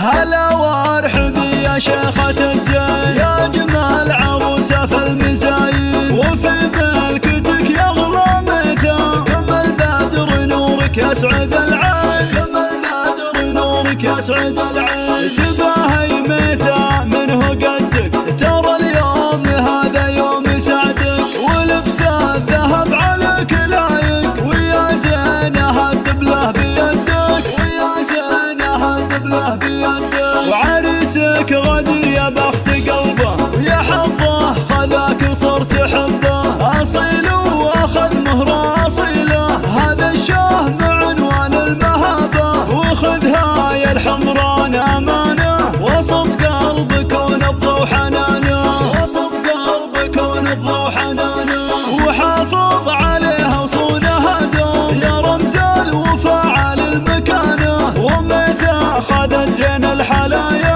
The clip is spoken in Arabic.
هلا وارحبي يا شيخة الزين، يا جمال عروسة في المزاين، وفي ملكتك يغلى مثال، كما البدر نورك يسعد العين، كما البدر نورك يسعد العين. تباهي مثال منه قدك، ترى اليوم هذا يوم سعدك، ولبس الذهب عليك لايق، ويا زينة الدبلة بيدك، ويا زينة الدبلة بيدك. وعريسك غدير يا بخت قلبه، ويا حظه خذاك صرت حبه، أصيل واخذ مهره أصيله، هذا الشاه مع عنوان المهابة، وخذها يا الحمران أمانة، وسط قلبك ونبضه وحنانه، وسط قلبك ونبضه وحنانه، وحافظ عليها وصونها دوم، يا رمز الوفا على المكانه، ومتى أخذت زين الحلايا